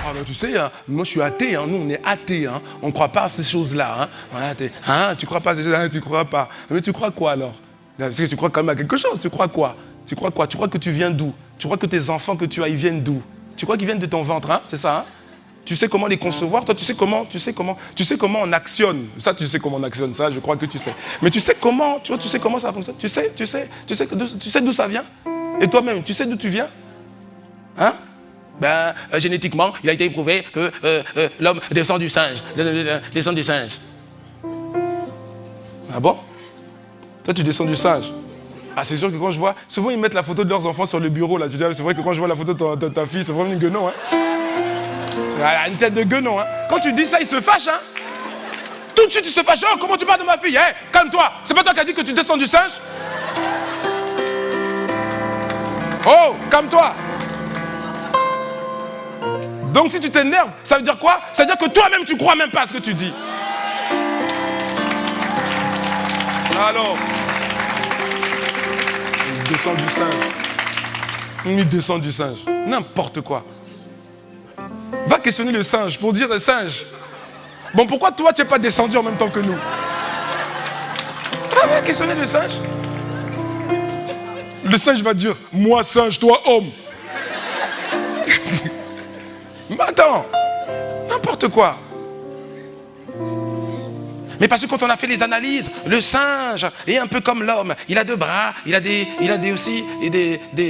Ah ben tu sais, hein, moi je suis athée, hein, nous on est athées, hein, on ne croit pas à ces choses-là. Hein. Voilà, tu crois pas à ces choses-là, tu crois pas. Mais tu crois quoi alors? Parce que tu crois quand même à quelque chose, tu crois quoi? Tu crois quoi? Tu crois que tu viens d'où? Tu crois que tes enfants que tu as, ils viennent d'où? Tu crois qu'ils viennent de ton ventre, hein? C'est ça, hein? Tu sais comment les concevoir? Toi, tu sais comment on actionne. Ça, tu sais comment on actionne, ça, je crois que tu sais. Mais tu sais comment, tu vois, tu sais comment ça fonctionne? Tu sais d'où ça vient? Et toi-même, tu sais d'où tu viens? Hein? Ben, génétiquement, il a été prouvé que l'homme descend du singe. Descend du singe. Ah bon? Toi, tu descends du singe. Ah, c'est sûr que quand je vois... Souvent, ils mettent la photo de leurs enfants sur le bureau, là. Tu dis, c'est vrai que quand je vois la photo de ta fille, c'est vraiment une guenon, hein? Elle a une tête de guenon, hein? Quand tu dis ça, ils se fâchent, hein? Tout de suite, ils se fâchent. Oh, comment tu parles de ma fille? Hey, calme-toi. C'est pas toi qui as dit que tu descends du singe? Oh, calme-toi. Donc si tu t'énerves, ça veut dire quoi? Ça veut dire que toi-même, tu crois même pas à ce que tu dis. Alors, il descend du singe. Il descend du singe. N'importe quoi. Va questionner le singe pour dire le singe. Bon, pourquoi toi, tu n'es pas descendu en même temps que nous? Va questionner le singe. Le singe va dire, moi singe, toi homme. Mais attends, n'importe quoi. Mais parce que quand on a fait les analyses, le singe est un peu comme l'homme. Il a deux bras, il a aussi des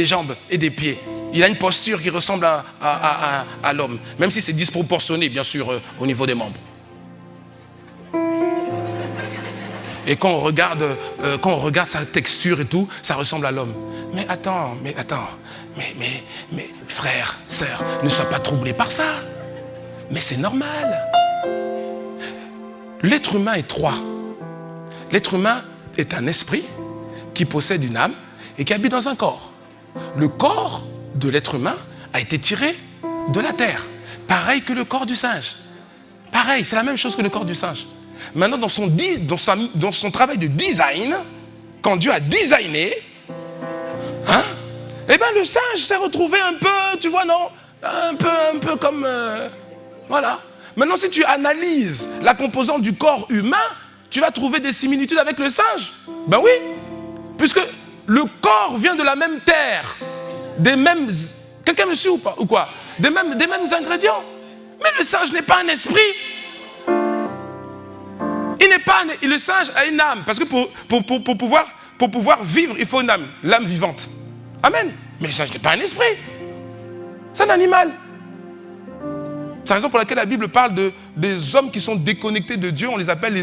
jambes et des pieds. Il a une posture qui ressemble à l'homme, même si c'est disproportionné, bien sûr, au niveau des membres. Et quand on regarde sa texture et tout, ça ressemble à l'homme. Mais attends, frère, sœur, ne sois pas troublé par ça. Mais c'est normal. L'être humain est trois. L'être humain est un esprit qui possède une âme et qui habite dans un corps. Le corps de l'être humain a été tiré de la terre. Pareil que le corps du singe. Pareil, c'est la même chose que le corps du singe. Maintenant, dans son travail de design, quand Dieu a designé, hein, eh bien le singe s'est retrouvé un peu, tu vois, non? Un peu comme... voilà. Maintenant, si tu analyses la composante du corps humain, tu vas trouver des similitudes avec le singe. Ben oui, puisque le corps vient de la même terre, des mêmes... Quelqu'un me suit ou pas, ou quoi? Des mêmes ingrédients. Mais le singe n'est pas un esprit. Le singe a une âme, parce que pour pouvoir vivre, il faut une âme, l'âme vivante. Amen. Mais le singe n'est pas un esprit. C'est un animal. C'est la raison pour laquelle la Bible parle des hommes qui sont déconnectés de Dieu. On les appelle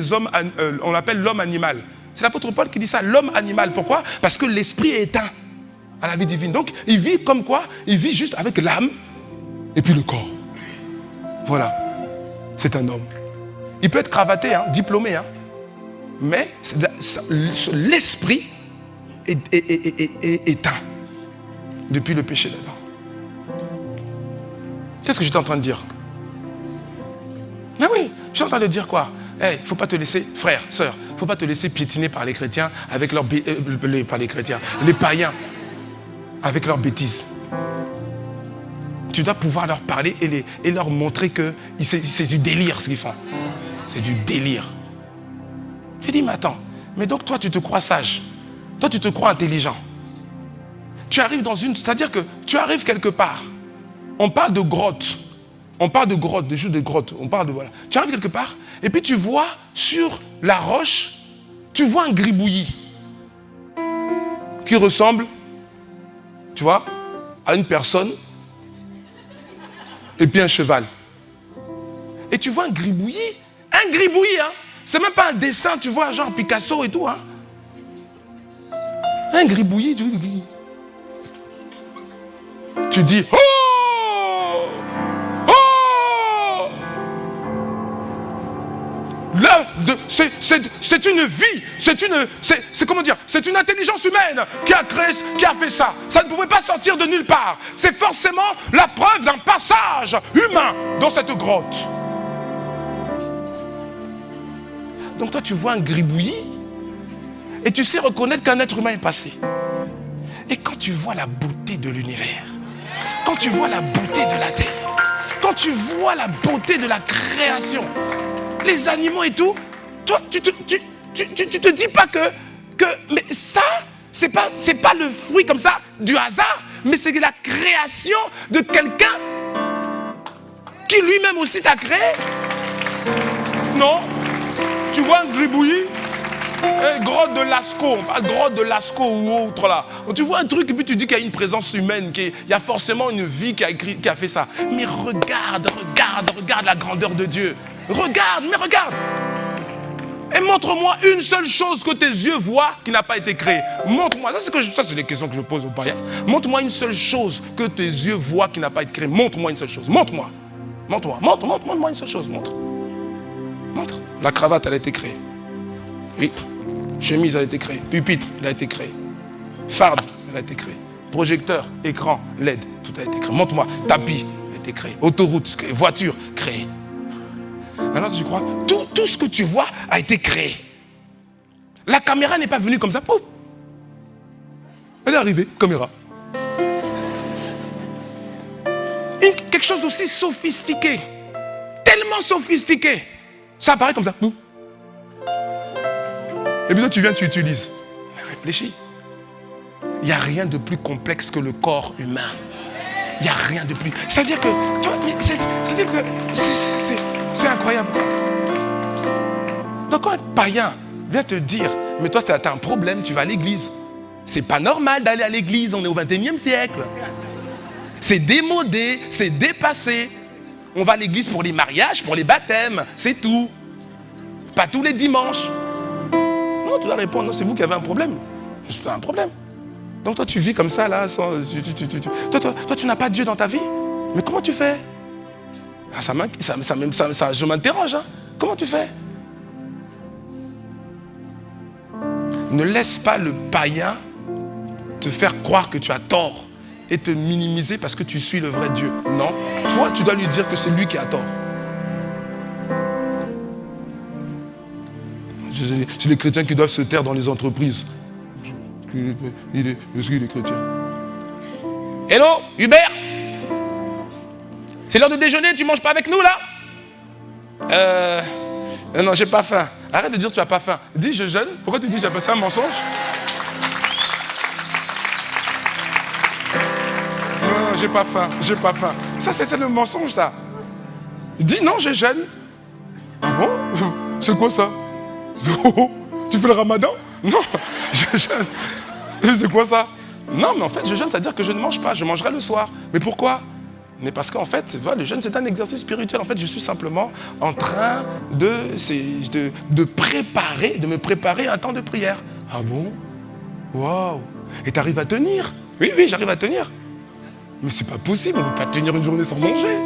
on l'appelle l'homme animal. C'est l'apôtre Paul qui dit ça, l'homme animal. Pourquoi? Parce que l'esprit est éteint à la vie divine. Donc, il vit comme quoi? Il vit juste avec l'âme et puis le corps. Voilà. C'est un homme. Il peut être cravaté, hein, diplômé, hein, mais l'esprit est éteint depuis le péché d'Adam. Qu'est-ce que j'étais en train de dire? Mais oui, je suis en train de dire quoi? Il ne faut pas te laisser, frère, sœur, il ne faut pas te laisser piétiner par les chrétiens, avec pas les chrétiens, les païens, avec leurs bêtises. Tu dois pouvoir leur parler et leur montrer que c'est du délire ce qu'ils font. C'est du délire. Tu dis, mais attends, mais donc toi tu te crois sage, toi tu te crois intelligent. Tu arrives c'est-à-dire que tu arrives quelque part, on parle de grotte, des choses de grotte, voilà. Tu arrives quelque part, et puis tu vois sur la roche, tu vois un gribouillis qui ressemble, tu vois, à une personne et puis un cheval. Et tu vois un gribouillis, hein. C'est même pas un dessin, tu vois, genre Picasso et tout, hein. Un gribouillis, tu dis, oh! Là, c'est une vie, c'est comment dire, c'est une intelligence humaine qui a fait ça. Ça ne pouvait pas sortir de nulle part. C'est forcément la preuve d'un passage humain dans cette grotte. Donc toi, tu vois un gribouillis et tu sais reconnaître qu'un être humain est passé. Et quand tu vois la beauté de l'univers, quand tu vois la beauté de la terre, quand tu vois la beauté de la création, les animaux et tout, toi, tu te dis pas que mais ça, c'est pas le fruit comme ça du hasard, mais c'est la création de quelqu'un qui lui-même aussi t'a créé. Non, tu vois un gribouillis, grotte de Lascaux, on parle grotte de Lascaux ou autre là. Tu vois un truc et puis tu dis qu'il y a une présence humaine, qu'il y a forcément une vie qui a fait ça. Mais regarde la grandeur de Dieu. Regarde. Et montre-moi une seule chose que tes yeux voient qui n'a pas été créée. Montre-moi, ça c'est les questions que je pose aux païens. Montre-moi une seule chose que tes yeux voient qui n'a pas été créée. Montre-moi une seule chose. Montre-moi une seule chose. Montre. La cravate, elle a été créée. Oui. Chemise, elle a été créée. Pupitre, elle a été créé. Farde, elle a été créée. Projecteur, écran, LED, tout a été créé. Montre-moi. Tapis, elle a été créé. Autoroute, voiture, créée. Alors tu crois, tout ce que tu vois a été créé. La caméra n'est pas venue comme ça. Pouf. Elle est arrivée, caméra. Quelque chose d'aussi sophistiqué. Tellement sophistiqué. Ça apparaît comme ça. Et puis toi tu viens, tu utilises. Mais réfléchis. Il n'y a rien de plus complexe que le corps humain. Il n'y a rien de plus. C'est-à-dire que, c'est incroyable. Donc quand un païen vient te dire, mais toi tu as un problème, tu vas à l'église. C'est pas normal d'aller à l'église, on est au 21e siècle. C'est démodé, c'est dépassé. On va à l'église pour les mariages, pour les baptêmes, c'est tout. Pas tous les dimanches. Non, tu dois répondre, non, c'est vous qui avez un problème. C'est un problème. Donc toi tu vis comme ça là, toi tu n'as pas Dieu dans ta vie. Mais comment tu fais? Je m'interroge. Hein. Comment tu fais? Ne laisse pas le païen te faire croire que tu as tort et te minimiser parce que tu suis le vrai Dieu. Non, toi tu dois lui dire que c'est lui qui a tort. C'est les chrétiens qui doivent se taire dans les entreprises. Il est chrétien. Hello, Hubert? C'est l'heure de déjeuner, tu manges pas avec nous là? Non, j'ai pas faim. Arrête de dire tu as pas faim. Dis je jeûne. Pourquoi tu dis j'ai pas ça un mensonge? Non, j'ai pas faim. Ça c'est le mensonge ça. Dis non, je jeûne. Ah bon? C'est quoi ça? Tu fais le ramadan? Non, je jeûne. C'est quoi ça? Non, mais en fait, je jeûne, c'est-à-dire que je ne mange pas, je mangerai le soir. Mais pourquoi? Mais parce qu'en fait, le jeûne, c'est un exercice spirituel. En fait, je suis simplement en train de me préparer à un temps de prière. Ah bon? Waouh! Et tu arrives à tenir? Oui, j'arrive à tenir. Mais c'est pas possible, on ne peut pas tenir une journée sans manger.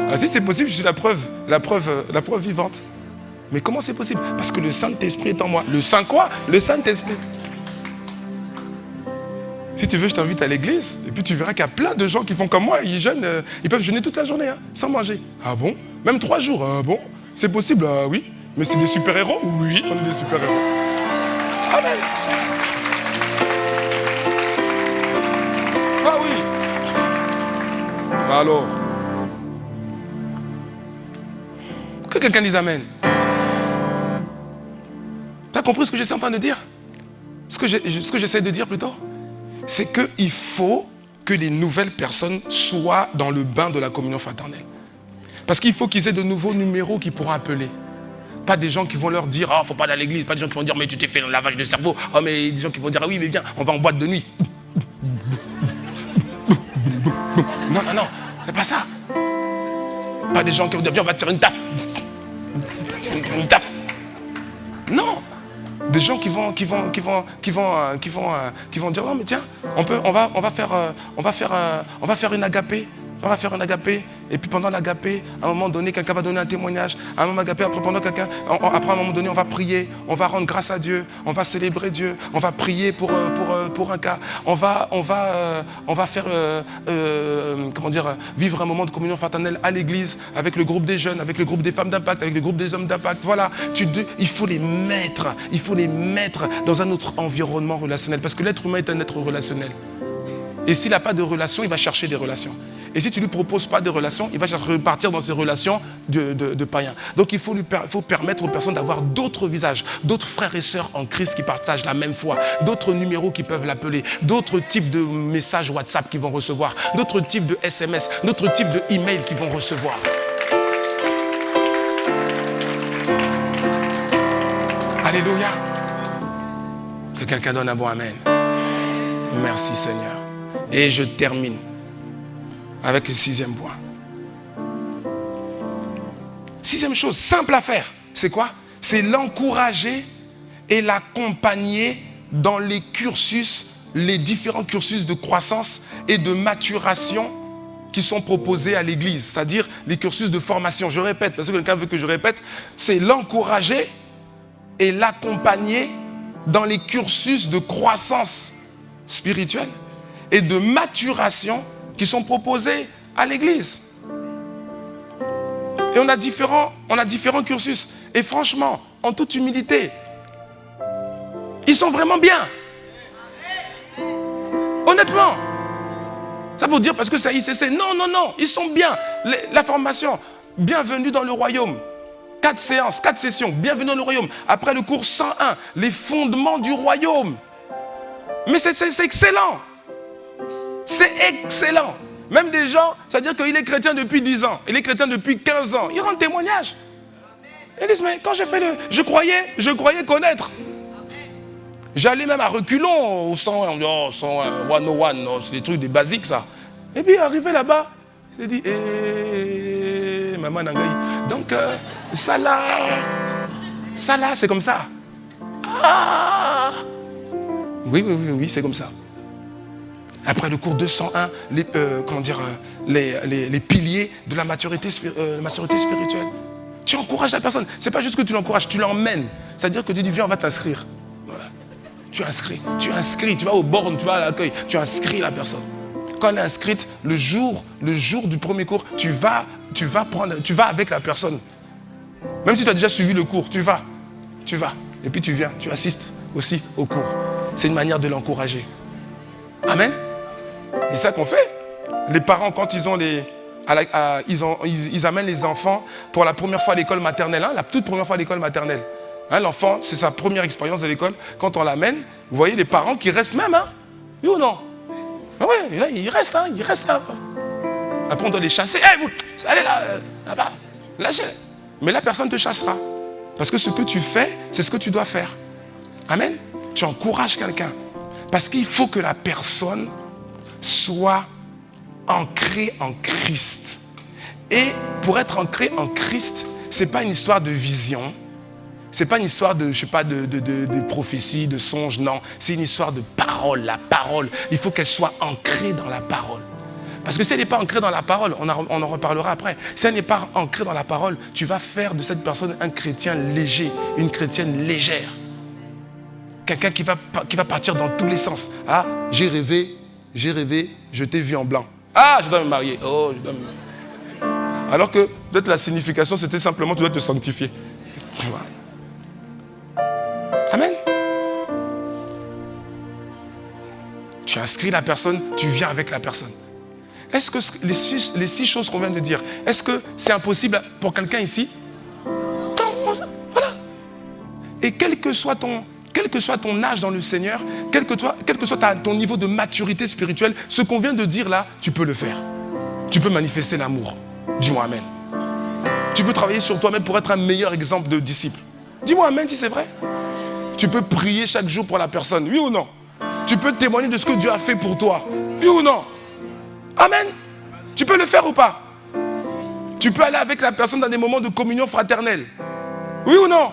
Ah si, c'est possible, je suis la preuve vivante. Mais comment c'est possible? Parce que le Saint-Esprit est en moi. Le Saint quoi? Le Saint-Esprit. Si tu veux, je t'invite à l'église, et puis tu verras qu'il y a plein de gens qui font comme moi, ils jeûnent, ils peuvent jeûner toute la journée, hein, sans manger. Ah bon? Même 3 jours, ah bon? C'est possible? Ah oui. Mais c'est des super-héros? Oui, on est des super-héros. Amen. Ah oui. Alors, que quelqu'un dise amen. Tu as compris ce que j'essaie en train de dire? Ce que j'essaie de dire plutôt, c'est qu'il faut que les nouvelles personnes soient dans le bain de la communion fraternelle. Parce qu'il faut qu'ils aient de nouveaux numéros qu'ils pourront appeler. Pas des gens qui vont leur dire « Ah, faut pas aller à l'église », pas des gens qui vont dire « Mais tu t'es fait un lavage de cerveau ». Ah, mais des gens qui vont dire « Ah oui, mais viens, on va en boîte de nuit ». Non, c'est pas ça. Pas des gens qui vont dire « Viens, on va te faire une taf ». Une taf. Non. Des gens qui vont dire non mais tiens, on va faire une agapé. On va faire un agapé, et puis pendant l'agapé, à un moment donné, quelqu'un va donner un témoignage. À un moment agapé, après à un moment donné, on va prier, on va rendre grâce à Dieu, on va célébrer Dieu, on va prier pour un cas. On va faire, vivre un moment de communion fraternelle à l'église, avec le groupe des jeunes, avec le groupe des femmes d'impact, avec le groupe des hommes d'impact. Voilà, il faut les mettre dans un autre environnement relationnel, parce que l'être humain est un être relationnel. Et s'il n'a pas de relation, il va chercher des relations. Et si tu ne lui proposes pas de relations, il va repartir dans ses relations de païens. Donc il faut permettre aux personnes d'avoir d'autres visages, d'autres frères et sœurs en Christ qui partagent la même foi, d'autres numéros qui peuvent l'appeler, d'autres types de messages WhatsApp qu'ils vont recevoir, d'autres types de SMS, d'autres types de emails qu'ils vont recevoir. Alléluia. Que quelqu'un donne un bon amen. Merci Seigneur. Et je termine avec le 6e point. 6e chose, simple à faire. C'est quoi? C'est l'encourager et l'accompagner dans les cursus, les différents cursus de croissance et de maturation qui sont proposés à l'église. C'est-à-dire les cursus de formation. Je répète, parce que quelqu'un veut que je répète. C'est l'encourager et l'accompagner dans les cursus de croissance spirituelle et de maturation qui sont proposés à l'église. Et on a différents cursus. Et franchement, en toute humilité, ils sont vraiment bien. Honnêtement. Ça veut dire parce que c'est ICC. Non, ils sont bien. La formation, bienvenue dans le royaume. 4 séances, 4 sessions, bienvenue dans le royaume. Après le cours 101, les fondements du royaume. Mais c'est excellent. C'est excellent. Même des gens, c'est-à-dire qu'il est chrétien depuis 10 ans, il est chrétien depuis 15 ans. Ils rendent témoignage. Ils disent, mais quand j'ai fait je croyais connaître. J'allais même à reculons au 101, on dit, oh, 101, 101, non, c'est des trucs des basiques ça. Et puis arrivé là-bas, il dit, maman Nangaï. Donc, ça là, c'est comme ça. Ah! Oui, c'est comme ça. Après le cours 201, les piliers de la maturité spirituelle. Tu encourages la personne. Ce n'est pas juste que tu l'encourages, tu l'emmènes. C'est-à-dire que tu dis, viens, on va t'inscrire. Voilà. Tu inscris, tu vas aux bornes, tu vas à l'accueil, tu inscris la personne. Quand elle est inscrite, le jour du premier cours, tu vas avec la personne. Même si tu as déjà suivi le cours, tu vas. Et puis tu viens, tu assistes aussi au cours. C'est une manière de l'encourager. Amen. C'est ça qu'on fait. Les parents, quand ils amènent les enfants pour la première fois à l'école maternelle, la toute première fois à l'école maternelle. L'enfant, c'est sa première expérience de l'école. Quand on l'amène, vous voyez les parents qui restent même. Oui ou non? Ah ouais, là, ils restent là. Après, on doit les chasser. Hey, vous, allez là-bas, lâchez. Mais la personne te chassera. Parce que ce que tu fais, c'est ce que tu dois faire. Amen. Tu encourages quelqu'un. Parce qu'il faut que la personne soit ancrée en Christ. Et pour être ancrée en Christ, ce n'est pas une histoire de vision. Ce n'est pas une histoire de prophétie, de songe, non. C'est une histoire de parole. La parole, il faut qu'elle soit ancrée dans la parole. Parce que si elle n'est pas ancrée dans la parole, on en reparlera après. Si elle n'est pas ancrée dans la parole, tu vas faire de cette personne un chrétien léger, une chrétienne légère. Quelqu'un qui va partir dans tous les sens. Ah, j'ai rêvé, je t'ai vu en blanc. Ah, je dois me marier. Oh, je dois me marier. Alors que peut-être la signification, c'était simplement tu dois te sanctifier. Tu vois. Amen. Tu inscris la personne, tu viens avec la personne. Est-ce que les 6 choses qu'on vient de dire, est-ce que c'est impossible pour quelqu'un ici? Non, voilà. Et quel que soit ton âge dans le Seigneur, quel que soit ton niveau de maturité spirituelle, ce qu'on vient de dire là, tu peux le faire. Tu peux manifester l'amour. Dis-moi amen. Tu peux travailler sur toi-même pour être un meilleur exemple de disciple. Dis-moi amen si c'est vrai. Tu peux prier chaque jour pour la personne, oui ou non? Tu peux témoigner de ce que Dieu a fait pour toi, oui ou non? Amen. Tu peux le faire ou pas? Tu peux aller avec la personne dans des moments de communion fraternelle, oui ou non?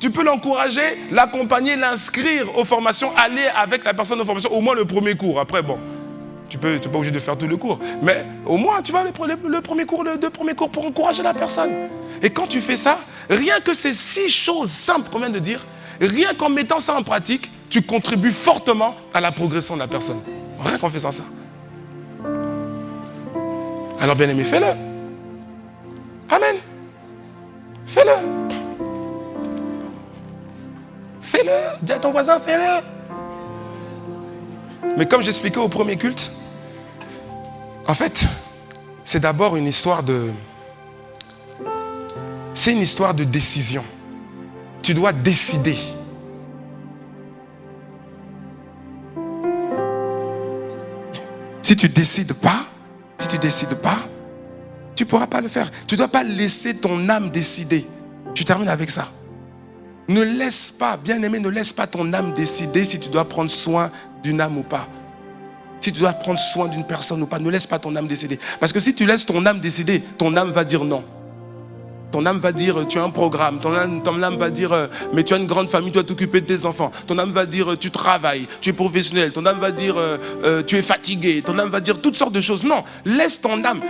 Tu peux l'encourager, l'accompagner, l'inscrire aux formations, aller avec la personne aux formations, au moins le premier cours. Après, bon, tu n'es pas obligé de faire tout le cours. Mais au moins, tu vas le premier cours, le 2 premiers cours pour encourager la personne. Et quand tu fais ça, rien que ces 6 choses simples qu'on vient de dire, rien qu'en mettant ça en pratique, tu contribues fortement à la progression de la personne. Rien qu'en faisant ça. Alors, bien aimé, fais-le. Amen. Fais-le. Fais-le. Dis à ton voisin, fais-le. Mais comme j'expliquais au premier culte, en fait, c'est d'abord une histoire de... C'est une histoire de décision. Tu dois décider. Si tu ne décides pas, tu ne pourras pas le faire. Tu ne dois pas laisser ton âme décider. Tu termines avec ça. Ne laisse pas, bien-aimé, ne laisse pas ton âme décider si tu dois prendre soin d'une âme ou pas. Si tu dois prendre soin d'une personne ou pas, ne laisse pas ton âme décider. Parce que si tu laisses ton âme décider, ton âme va dire non. Ton âme va dire, tu as un programme. Ton âme va dire, mais tu as une grande famille, tu dois t'occuper de tes enfants. Ton âme va dire, tu travailles, tu es professionnel. Ton âme va dire, tu es fatigué. Ton âme va dire toutes sortes de choses. Non, laisse ton âme.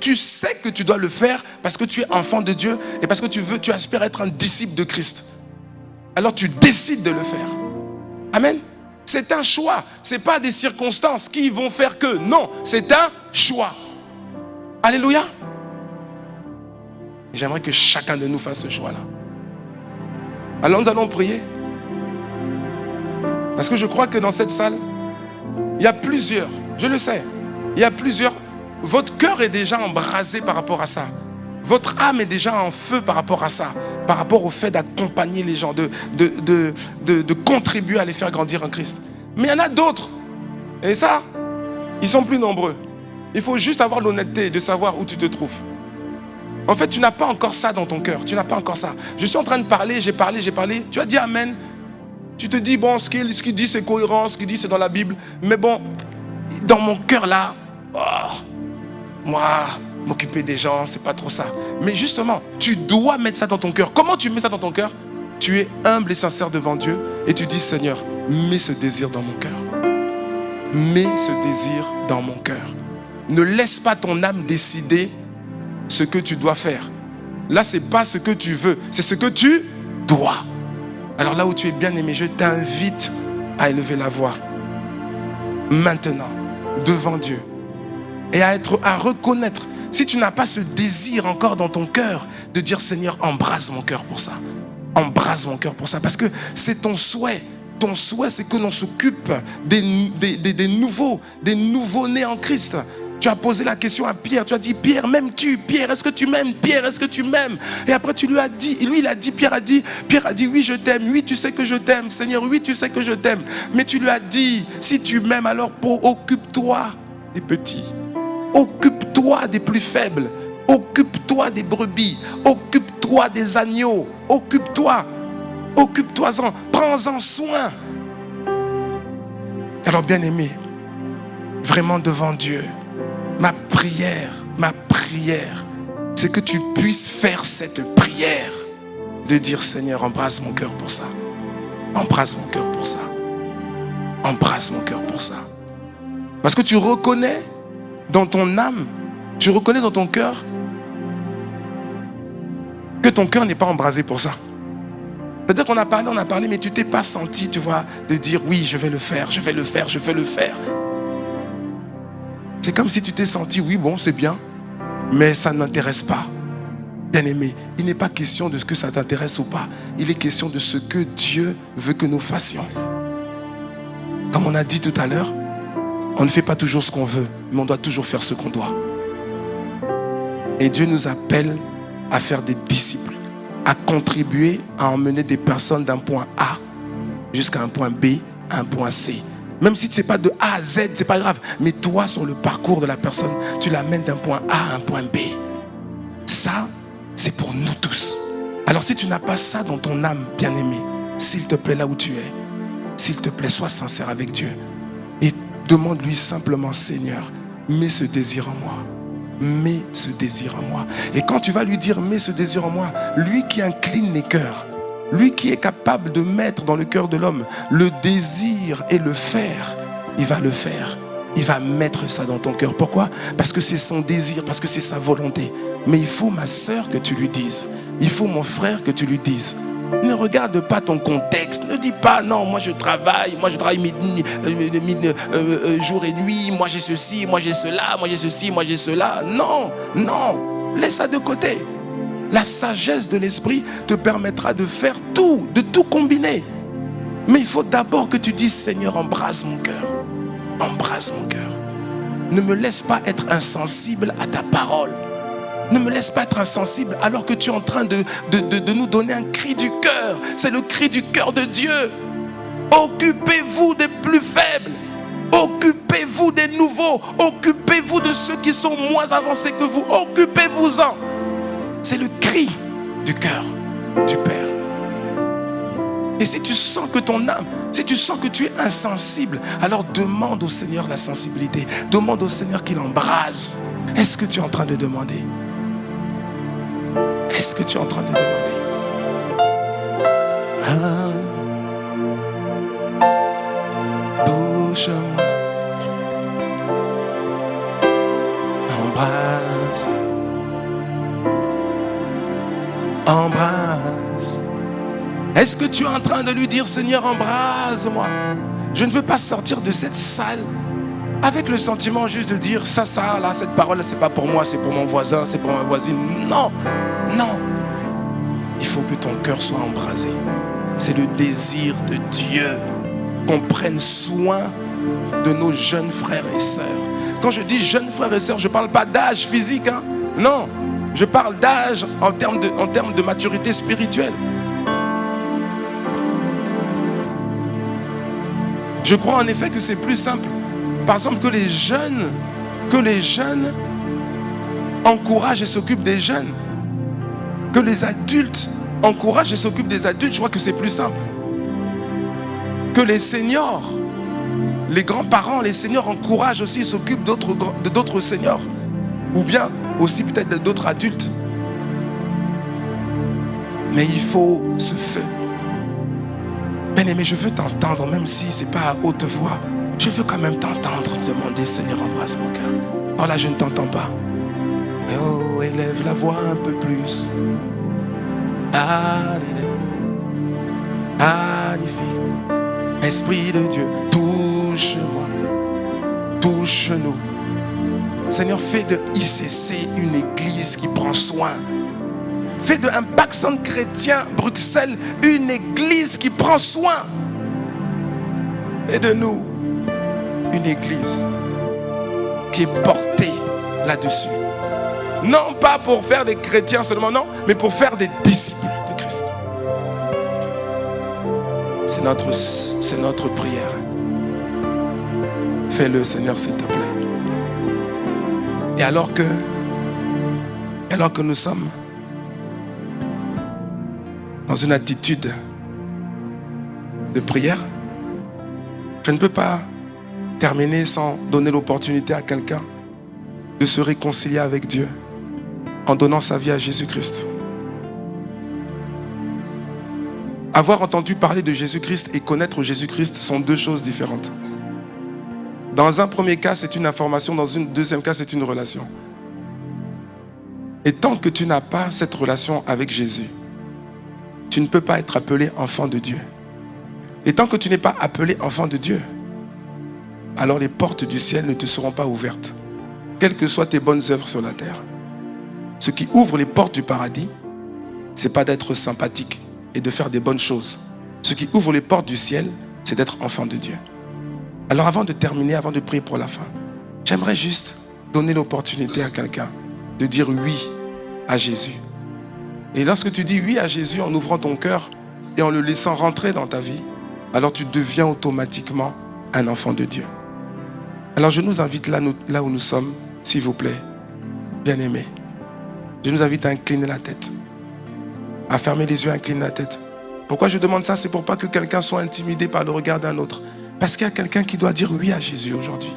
Tu sais que tu dois le faire parce que tu es enfant de Dieu et parce que tu aspires à être un disciple de Christ. Alors tu décides de le faire. Amen. C'est un choix. Ce n'est pas des circonstances qui vont faire que. Non, c'est un choix. Alléluia. J'aimerais que chacun de nous fasse ce choix-là. Alors nous allons prier. Parce que je crois que dans cette salle, il y a plusieurs, je le sais, il y a plusieurs, votre cœur est déjà embrasé par rapport à ça. Votre âme est déjà en feu par rapport à ça, par rapport au fait d'accompagner les gens, de contribuer à les faire grandir en Christ. Mais il y en a d'autres. Et ça, ils sont plus nombreux. Il faut juste avoir l'honnêteté de savoir où tu te trouves. En fait, tu n'as pas encore ça dans ton cœur. Tu n'as pas encore ça. Je suis en train de parler, j'ai parlé. Tu as dit Amen. Tu te dis, bon, ce qu'il dit, c'est cohérent. Ce qu'il dit, c'est dans la Bible. Mais bon, dans mon cœur, là, moi, m'occuper des gens, c'est pas trop ça. Mais justement, tu dois mettre ça dans ton cœur. Comment tu mets ça dans ton cœur? Tu es humble et sincère devant Dieu. Et tu dis, Seigneur, mets ce désir dans mon cœur. Mets ce désir dans mon cœur. Ne laisse pas ton âme décider ce que tu dois faire. Là, ce n'est pas ce que tu veux, c'est ce que tu dois. Alors là où tu es bien aimé, je t'invite à élever la voix maintenant devant Dieu et à reconnaître. Si tu n'as pas ce désir encore dans ton cœur de dire Seigneur, embrasse mon cœur pour ça. Embrasse mon cœur pour ça, parce que c'est ton souhait. Ton souhait, c'est que l'on s'occupe des nouveaux-nés en Christ. Tu as posé la question à Pierre, tu as dit, Pierre, m'aimes-tu? Pierre, est-ce que tu m'aimes? Pierre, est-ce que tu m'aimes? Et après tu lui as dit, Pierre a dit, oui, je t'aime, oui, tu sais que je t'aime, Seigneur, oui, tu sais que je t'aime. Mais tu lui as dit, si tu m'aimes, alors occupe-toi des petits, occupe-toi des plus faibles, occupe-toi des brebis, occupe-toi des agneaux, occupe-toi-en, prends-en soin. Alors bien aimé, vraiment devant Dieu, ma prière, c'est que tu puisses faire cette prière de dire Seigneur, embrasse mon cœur pour ça. Embrasse mon cœur pour ça. Embrasse mon cœur pour ça. Parce que tu reconnais dans ton âme, tu reconnais dans ton cœur que ton cœur n'est pas embrasé pour ça. C'est-à-dire qu'on a parlé, mais tu t'es pas senti, tu vois, de dire oui, je vais le faire. C'est comme si tu t'es senti, oui, bon, c'est bien, mais ça ne m'intéresse pas. Bien-aimé, il n'est pas question de ce que ça t'intéresse ou pas. Il est question de ce que Dieu veut que nous fassions. Comme on a dit tout à l'heure, on ne fait pas toujours ce qu'on veut, mais on doit toujours faire ce qu'on doit. Et Dieu nous appelle à faire des disciples, à contribuer à emmener des personnes d'un point A jusqu'à un point B, à un point C. Même si ce n'est pas de A à Z, ce n'est pas grave. Mais toi, sur le parcours de la personne, tu l'amènes d'un point A à un point B. Ça, c'est pour nous tous. Alors si tu n'as pas ça dans ton âme, bien-aimé, s'il te plaît, là où tu es, s'il te plaît, sois sincère avec Dieu. Et demande-lui simplement, Seigneur, mets ce désir en moi. Mets ce désir en moi. Et quand tu vas lui dire, mets ce désir en moi, lui qui incline les cœurs, lui qui est capable de mettre dans le cœur de l'homme le désir et le faire, il va le faire. Il va mettre ça dans ton cœur. Pourquoi? Parce que c'est son désir, parce que c'est sa volonté. Mais il faut, ma sœur, que tu lui dises. Il faut, mon frère, que tu lui dises. Ne regarde pas ton contexte. Ne dis pas, non, moi je travaille jour et nuit, moi j'ai ceci, moi j'ai cela, moi j'ai ceci, moi j'ai cela. Non, non, laisse ça de côté. La sagesse de l'esprit te permettra de faire tout, de tout combiner. Mais il faut d'abord que tu dises, Seigneur, embrase mon cœur. Embrase mon cœur. Ne me laisse pas être insensible à ta parole. Ne me laisse pas être insensible alors que tu es en train de nous donner un cri du cœur. C'est le cri du cœur de Dieu. Occupez-vous des plus faibles. Occupez-vous des nouveaux. Occupez-vous de ceux qui sont moins avancés que vous. Occupez-vous-en. C'est le cri du cœur du Père. Et si tu sens que ton âme, si tu sens que tu es insensible, alors demande au Seigneur la sensibilité. Demande au Seigneur qu'il embrase. Est-ce que tu es en train de demander? Est-ce que tu es en train de demander? Touche-moi. Embrase. Embrase. Est-ce que tu es en train de lui dire, Seigneur, embrase-moi? Je ne veux pas sortir de cette salle avec le sentiment juste de dire, ça, là, cette parole, c'est pas pour moi, c'est pour mon voisin, c'est pour ma voisine. Non, non. Il faut que ton cœur soit embrasé. C'est le désir de Dieu qu'on prenne soin de nos jeunes frères et sœurs. Quand je dis jeunes frères et sœurs, je ne parle pas d'âge physique. Hein? Non, je parle d'âge en termes de maturité spirituelle. Je crois en effet que c'est plus simple. Par exemple, que les jeunes encouragent et s'occupent des jeunes. Que les adultes encouragent et s'occupent des adultes. Je crois que c'est plus simple. Que les seniors, les grands-parents, les seniors encouragent aussi et s'occupent d'autres seniors. Ou bien aussi peut-être d'autres adultes. Mais il faut ce feu. Bien-aimé, je veux t'entendre, même si ce n'est pas à haute voix. Je veux quand même t'entendre demander, Seigneur, embrasse mon cœur. Oh là, je ne t'entends pas. Oh, élève la voix un peu plus. Magnifique. Esprit de Dieu, touche-moi. Touche-nous. Seigneur, fais de ICC une église qui prend soin. Fais de Impact Centre Chrétien Bruxelles une église qui prend soin. Et de nous, une église qui est portée là-dessus. Non pas pour faire des chrétiens seulement, non, mais pour faire des disciples de Christ. C'est notre prière. Fais-le, Seigneur, s'il te plaît. Et alors que nous sommes dans une attitude de prière, je ne peux pas terminer sans donner l'opportunité à quelqu'un de se réconcilier avec Dieu en donnant sa vie à Jésus-Christ. Avoir entendu parler de Jésus-Christ et connaître Jésus-Christ sont deux choses différentes. Dans un premier cas, c'est une information. Dans un deuxième cas, c'est une relation. Et tant que tu n'as pas cette relation avec Jésus, tu ne peux pas être appelé enfant de Dieu. Et tant que tu n'es pas appelé enfant de Dieu, alors les portes du ciel ne te seront pas ouvertes, quelles que soient tes bonnes œuvres sur la terre. Ce qui ouvre les portes du paradis, ce n'est pas d'être sympathique et de faire des bonnes choses. Ce qui ouvre les portes du ciel, c'est d'être enfant de Dieu. Alors avant de terminer, avant de prier pour la fin, j'aimerais juste donner l'opportunité à quelqu'un de dire oui à Jésus. Et lorsque tu dis oui à Jésus en ouvrant ton cœur et en le laissant rentrer dans ta vie, alors tu deviens automatiquement un enfant de Dieu. Alors je nous invite là où nous sommes, s'il vous plaît, bien-aimés. Je nous invite à incliner la tête, à fermer les yeux, à incliner la tête. Pourquoi je demande ça? C'est pour pas que quelqu'un soit intimidé par le regard d'un autre. Parce qu'il y a quelqu'un qui doit dire oui à Jésus aujourd'hui.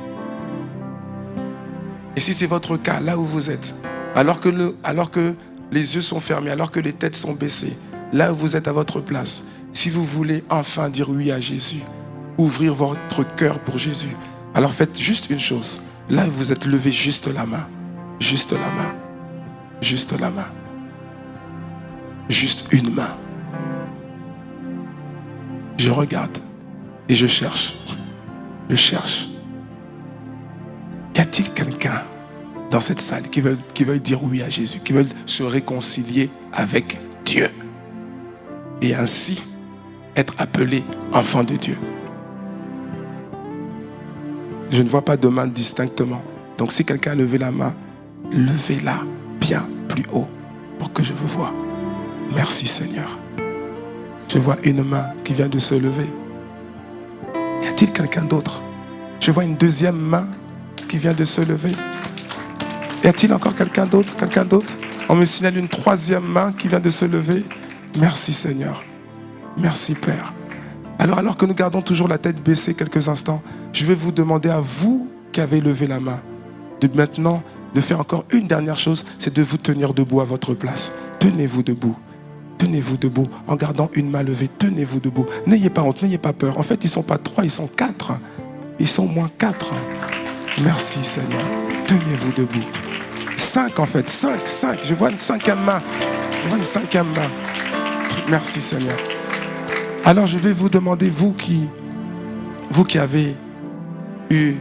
Et si c'est votre cas, là où vous êtes, alors que les yeux sont fermés, alors que les têtes sont baissées, là où vous êtes à votre place, si vous voulez enfin dire oui à Jésus, ouvrir votre cœur pour Jésus, alors faites juste une chose. Là où vous êtes, levez juste la main. Juste la main. Juste la main. Juste une main. Je regarde et je cherche. Je cherche. Y a-t-il quelqu'un dans cette salle qui veut dire oui à Jésus, qui veut se réconcilier avec Dieu et ainsi être appelé enfant de Dieu. Je ne vois pas de main distinctement. Donc si quelqu'un a levé la main, levez-la bien plus haut pour que je vous voie. Merci Seigneur. Je vois une main qui vient de se lever. Y a-t-il quelqu'un d'autre? Je vois une deuxième main qui vient de se lever. Y a-t-il encore quelqu'un d'autre? Quelqu'un d'autre? On me signale une troisième main qui vient de se lever. Merci Seigneur. Merci Père. Alors que nous gardons toujours la tête baissée quelques instants, je vais vous demander à vous qui avez levé la main, de maintenant, de faire encore une dernière chose, c'est de vous tenir debout à votre place. Tenez-vous debout. Tenez-vous debout en gardant une main levée. Tenez-vous debout. N'ayez pas honte, n'ayez pas peur. En fait, ils ne sont pas 3, ils sont 4. Ils sont moins 4. Merci Seigneur. Tenez-vous debout. 5 en fait, 5. Je vois une cinquième main. Merci Seigneur. Alors je vais vous demander, vous qui avez eu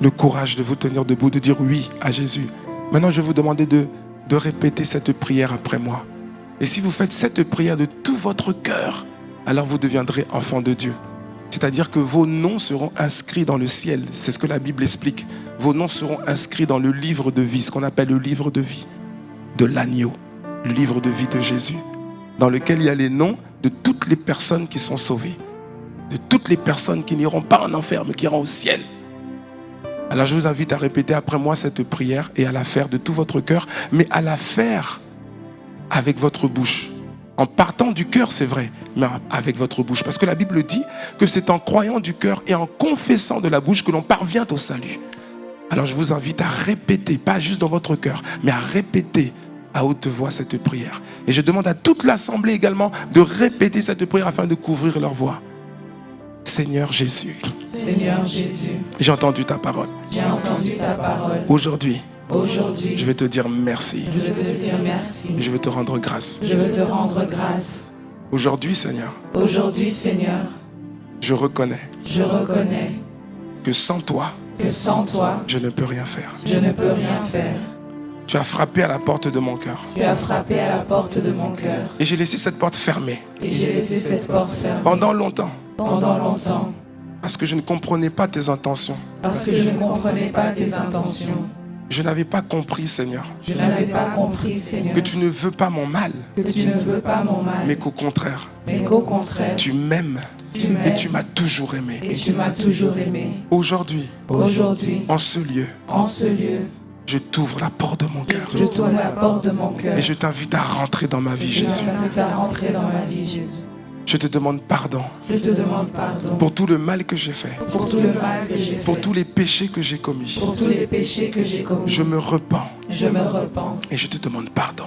le courage de vous tenir debout, de dire oui à Jésus. Maintenant, je vais vous demander de répéter cette prière après moi. Et si vous faites cette prière de tout votre cœur, alors vous deviendrez enfant de Dieu. C'est-à-dire que vos noms seront inscrits dans le ciel. C'est ce que la Bible explique. Vos noms seront inscrits dans le livre de vie, ce qu'on appelle le livre de vie de l'agneau, le livre de vie de Jésus, dans lequel il y a les noms de toutes les personnes qui sont sauvées, de toutes les personnes qui n'iront pas en enfer, mais qui iront au ciel. Alors je vous invite à répéter après moi cette prière et à la faire de tout votre cœur, mais à la faire avec votre bouche. En partant du cœur, c'est vrai, mais avec votre bouche. Parce que la Bible dit que c'est en croyant du cœur et en confessant de la bouche que l'on parvient au salut. Alors je vous invite à répéter, pas juste dans votre cœur, mais à répéter à haute voix cette prière. Et je demande à toute l'assemblée également de répéter cette prière afin de couvrir leur voix. Seigneur Jésus. Seigneur Jésus. J'ai entendu ta parole. J'ai entendu ta parole. Aujourd'hui, je vais te dire merci. Je veux te dire merci. Je veux te rendre grâce. Je veux te rendre grâce. Aujourd'hui, Seigneur. Aujourd'hui, Seigneur. Je reconnais. Que sans toi. Je ne peux rien faire. Tu as frappé à la porte de mon cœur. Et j'ai laissé cette porte fermée. Pendant longtemps. Parce que je ne comprenais pas tes intentions. Je n'avais pas compris, Seigneur. Que tu ne veux pas mon mal. Mais qu'au contraire. Tu m'aimes. Et tu m'as toujours aimé. Aujourd'hui. En ce lieu. Je t'ouvre la porte de mon cœur. Et je t'invite à rentrer dans ma vie, Jésus. Je te demande pardon. Pour tout le mal que j'ai fait. Pour tous les péchés que j'ai commis. Je me repens. Et je te demande pardon.